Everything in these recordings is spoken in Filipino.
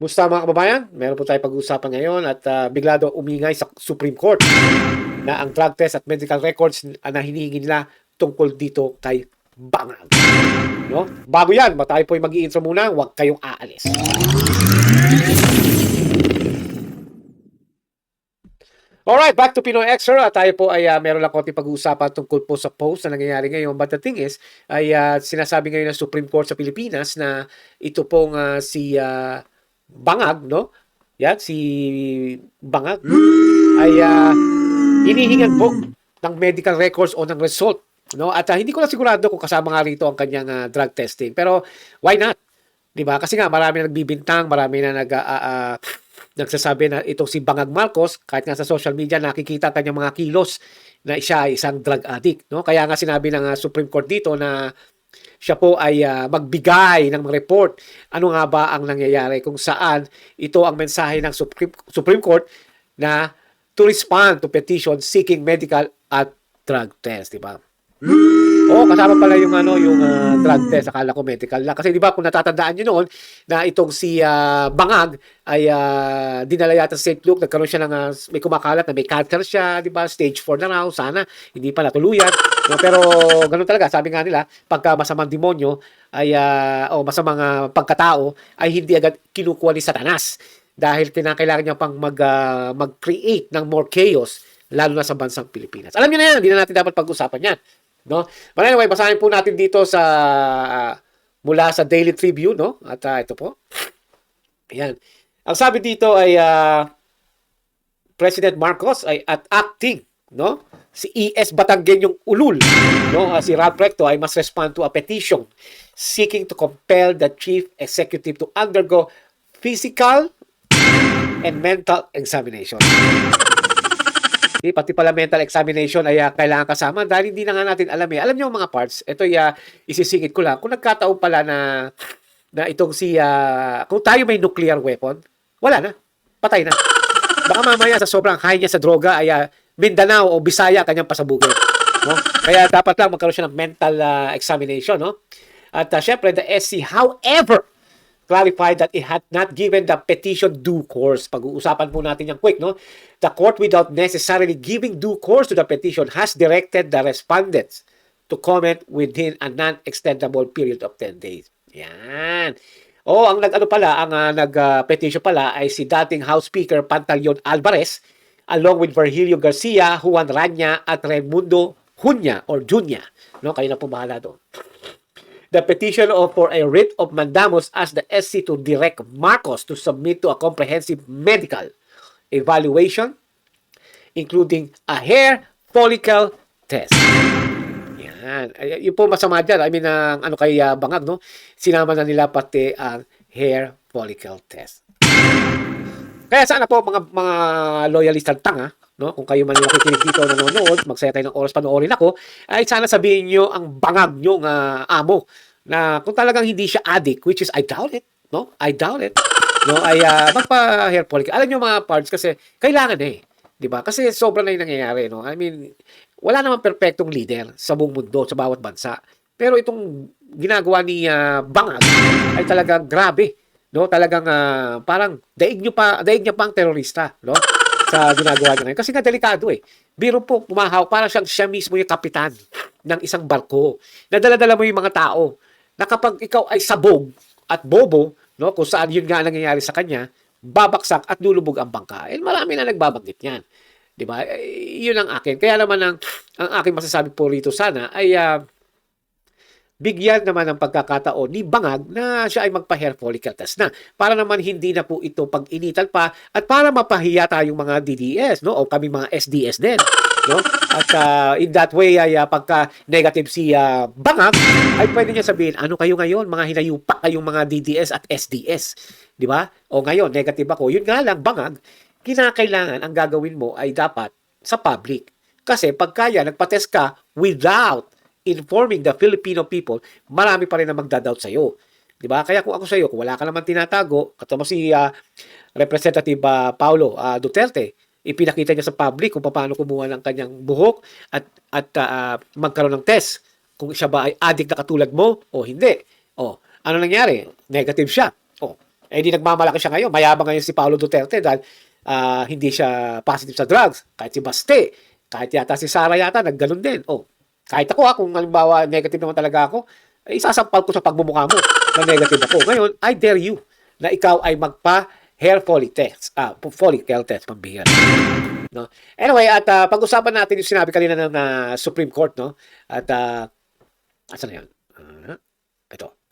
Musta mga kababayan? Meron po tayong pag-uusapan ngayon at bigla daw umingay sa Supreme Court na ang drug test at medical records na hinihingi nila tungkol dito kay Bangag. No? Bago yan, tayo po mag-i-intro muna, huwag kayong aalis. Alright, back to Pinoy Extra. Tayo po ay meron lang konting pag-uusapan tungkol po sa post na nangyayari ngayon. But the thing is, ay sinasabi ngayon ng Supreme Court sa Pilipinas na ito pong si Bangag, no? Yan, si Bangag ay hinihingan po ng medical records o ng result. No? At hindi ko na sigurado kung kasama nga rito ang kanyang drug testing. Pero why not? 'Di ba? Kasi nga marami na nagbibintang, marami na nagsasabi na itong si Bangag Marcos, kahit nga sa social media nakikita kanyang mga kilos na siya ay isang drug addict, no? Kaya nga sinabi ng Supreme Court dito na siya po ay magbigay ng report. Ano nga ba ang nangyayari kung saan ito ang mensahe ng Supreme Court na to respond to petition seeking medical at drug test, di ba? Oo, kasama pala yung drug test, akala ko medical lang. Kasi di ba kung natatandaan niyo noon na itong si Bangag ay dinala yata sa St. Luke, nagkaroon siya ng may kumakalat na may cancer siya, di ba? Stage 4 na raw, sana hindi pa natuluyan. No, pero ganoon talaga, sabi nga nila, pagka masamang demonyo ay o masamang pagkatao ay hindi agad kinukuha ni Satanas dahil kinakailangan niya pang mag-create ng more chaos lalo na sa bansang Pilipinas. Alam niyo na yan, hindi na natin dapat pag-usapan yan. No? But anyway, basahin po natin dito sa mula sa Daily Tribune, no? At ito po. Ayan. Ang sabi dito ay President Marcos ay at acting, no? Si ES Batanggen yung ulul, no? Si Ralph Recto ay must respond to a petition seeking to compel the chief executive to undergo physical and mental examination. Pati pala mental examination ay kailangan kasama dahil hindi na nga natin alam eh. Alam niyo mga parts, ito isisingit ko lang. Kung nagkataon pala na itong si, kung tayo may nuclear weapon, wala na. Patay na. Baka mamaya sa sobrang high niya sa droga ay Mindanao o Bisaya kanyang pasabugin. No? Kaya dapat lang magkaroon siya ng mental examination. No? At syempre, the SC, however, clarified that it had not given the petition due course. Pag-uusapan po natin yung quick, no? The court, without necessarily giving due course to the petition, has directed the respondents to comment within a non-extendable period of 10 days. Yan. Ang nag-petition pala ay si dating House Speaker Pantaleon Alvarez along with Virgilio Garcia, Juan Rania at Raimundo Junya or Junya. No, kayo na po bahala doon. The petition for a writ of mandamus asked the SC to direct Marcos to submit to a comprehensive medical evaluation, including a hair follicle test. Yan. Yung po masama dyan. I mean, kay Bangag, no? Sinama na nila pati ang hair follicle test. Kaya sana po, mga loyalistang tanga, no? Kung kayo man nakikinig dito na nanonood, magsaya kayo ng oras panoorin ako, ay sana sabihin nyo ang Bangag nyo amo na kung talagang hindi siya addict, which is I doubt it, no? I doubt it. No, ay magpa-hair follicle. Alam nyo mga parts kasi kailangan 'di ba? Kasi sobrang na 'yung nangyayari, no? I mean, wala namang perpektong leader sa buong mundo, sa bawat bansa. Pero itong ginagawa ni Bangag ay talagang grabe, no? Talagang parang daig niya pa ang terorista, no? Sa ginagawa niya ngayon. Kasi nga delikado Biro po, pumahaw, para siya mismo yung kapitan ng isang barko. Nadala-dala mo yung mga tao na kapag ikaw ay sabog at bobo, no, kung saan yun nga nangyayari sa kanya, babaksak at lulubog ang bangka. Marami na nagbabanggit yan. 'Di ba? Yun ang akin. Kaya naman ang aking masasabi po rito sana ay bigyan naman ng pagkakataon ni Bangag na siya ay magpa-hair follicle test na. Para naman hindi na po ito pag-initan pa at para mapahiya tayong mga DDS, no? O kami mga SDS din, no? At in that way ay pagka negative si Bangag ay pwede niya sabihin, ano kayo ngayon? Mga hinayupak kayong mga DDS at SDS. 'Di ba? O ngayon, negative ako. Yun nga lang, Bangag, kinakailangan ang gagawin mo ay dapat sa public. Kasi pagkaya nagpa-test ka without informing the Filipino people, marami pa rin na magdadoubt sa iyo. 'Di ba? Kaya kung ako sa iyo, kung wala ka naman tinatago, katulad si Representative Paulo Duterte, ipinakita niya sa public kung paano kumuha ng kanyang buhok at magkaroon ng test kung siya ba ay addict na katulad mo o hindi. Ano nangyari? Negative siya. Eh, di nagmamalaki siya ngayon. Mayabang ngayon si Paulo Duterte dahil hindi siya positive sa drugs. Kahit si Baste, kahit yata si Sara yata, nagganon din. Oh, kahit ako kung halimbawa negative naman talaga ako, eh, isasampal ko sa pagmumukha mo na negative ako. Ngayon, I dare you na ikaw ay magpa-hair follicle test, pambihira. No? Anyway, at pag-usapan natin yung sinabi kanina ng Supreme Court, no? At asan na yun? Ito.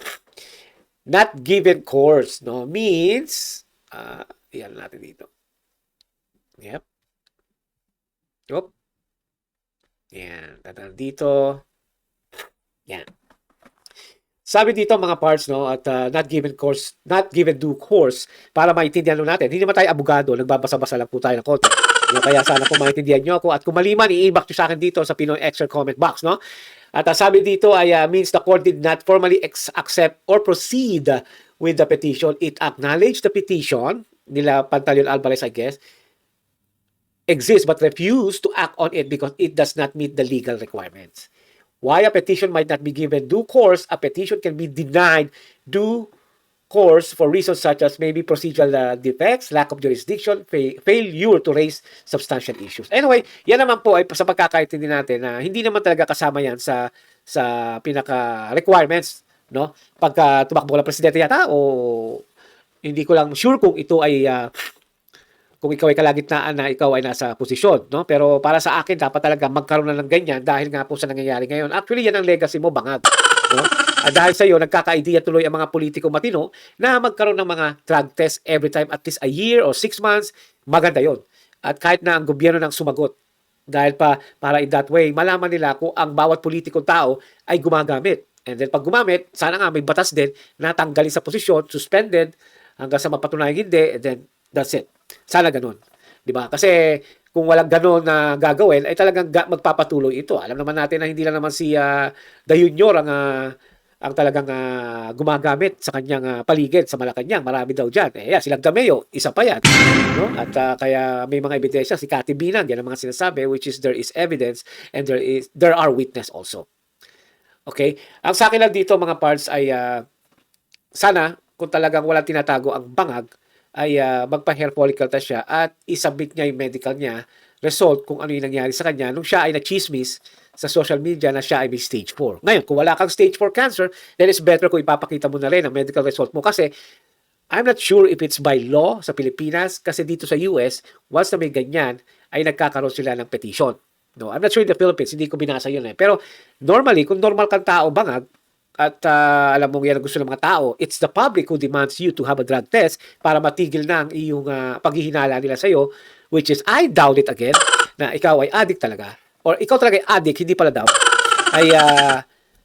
Not given course, no? Means, yan natin dito. Yep. Yup. Yan. Tataan dito. Yan. Sabi dito mga parts, no, at not given due course, para maintindihan nyo natin. Hindi naman tayo abogado, nagbabasa-basa lang po tayo ng konti. No, kaya sana po maintindihan nyo ako. At kung mali man, i-inbox nyo sa akin dito sa Pinoy Extra comment box, no? At sabi dito ay means the court did not formally accept or proceed with the petition. It acknowledged the petition nila Pantaleon Alvarez, I guess, exists but refused to act on it because it does not meet the legal requirements. Why a petition might not be given due course, a petition can be denied due course for reasons such as maybe procedural defects, lack of jurisdiction, failure to raise substantial issues. Anyway, yan naman po ay sa pagkakaintindi natin na hindi naman talaga kasama yan sa pinaka-requirements, no? Pagka tumakbo ng presidente yata o hindi ko lang sure kung ito ay kung ikaw ay kalagitnaan na ikaw ay nasa posisyon, no? Pero para sa akin, dapat talaga magkaroon na ng ganyan dahil nga po sa nangyayari ngayon. Actually, yan ang legacy mo, bangag. No? At dahil sa iyo, nagkaka-idea tuloy ang mga politiko matino na magkaroon ng mga drug test every time at least a year or 6 months, maganda yon. At kahit na ang gobyerno nang sumagot, dahil para in that way, malaman nila kung ang bawat politikong tao ay gumagamit. And then pag gumamit, sana nga may batas din na tanggalin sa posisyon, suspended, hanggang sa mapatunayan hindi, and then that's it. Sana ganun. 'Di ba? Kasi kung walang ganun na gagawin, ay talagang magpapatuloy ito. Alam naman natin na hindi lang naman si The Junior ang talagang gumagamit sa kanyang paligid sa Malacanang. Marami daw diyan. Eh, silang Dameo, isa pa 'yan, no? At kaya may mga ebidensya si Cathy Binang, yan ang mga sinasabi, which is there is evidence and there are witness also. Okay? Ang sa akin lang dito mga parts ay sana kung talagang walang tinatago ang bangag, ay magpa-hair follicle test siya at isubmit niya yung medical niya result kung ano yung nangyari sa kanya nung siya ay na-chismis sa social media na siya ay may stage 4. Ngayon, kung wala kang stage 4 cancer, then it's better kung ipapakita mo na rin ang medical result mo kasi I'm not sure if it's by law sa Pilipinas kasi dito sa US, once na may ganyan, ay nagkakaroon sila ng petition. No, I'm not sure in the Philippines, hindi ko binasa yun eh. Pero normally, kung normal kang tao bangag, at alam mong yan ang gusto ng mga tao, it's the public who demands you to have a drug test para matigil na ang iyong paghihinala nila sa'yo, which is, I doubt it again, na ikaw ay addict talaga, or ikaw talaga ay addict, hindi pala doubt, ay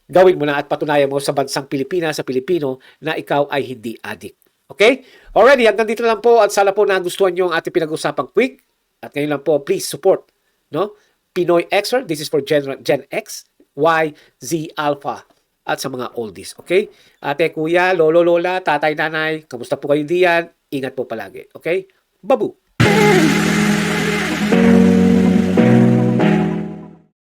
gawin mo na at patunayan mo sa bansang Pilipinas, sa Pilipino, na ikaw ay hindi addict. Okay? Already, hanggang dito lang po at sana po nagustuhan nyo ang ating pinag-usapang quick. At ngayon lang po, please support, no? Pinoy Xer, this is for Gen X, Y, Z, Alpha, at sa mga oldies, okay? Ate, kuya, lolo, lola, tatay, nanay, kamusta po kayo diyan? Ingat po palagi, okay? Babu!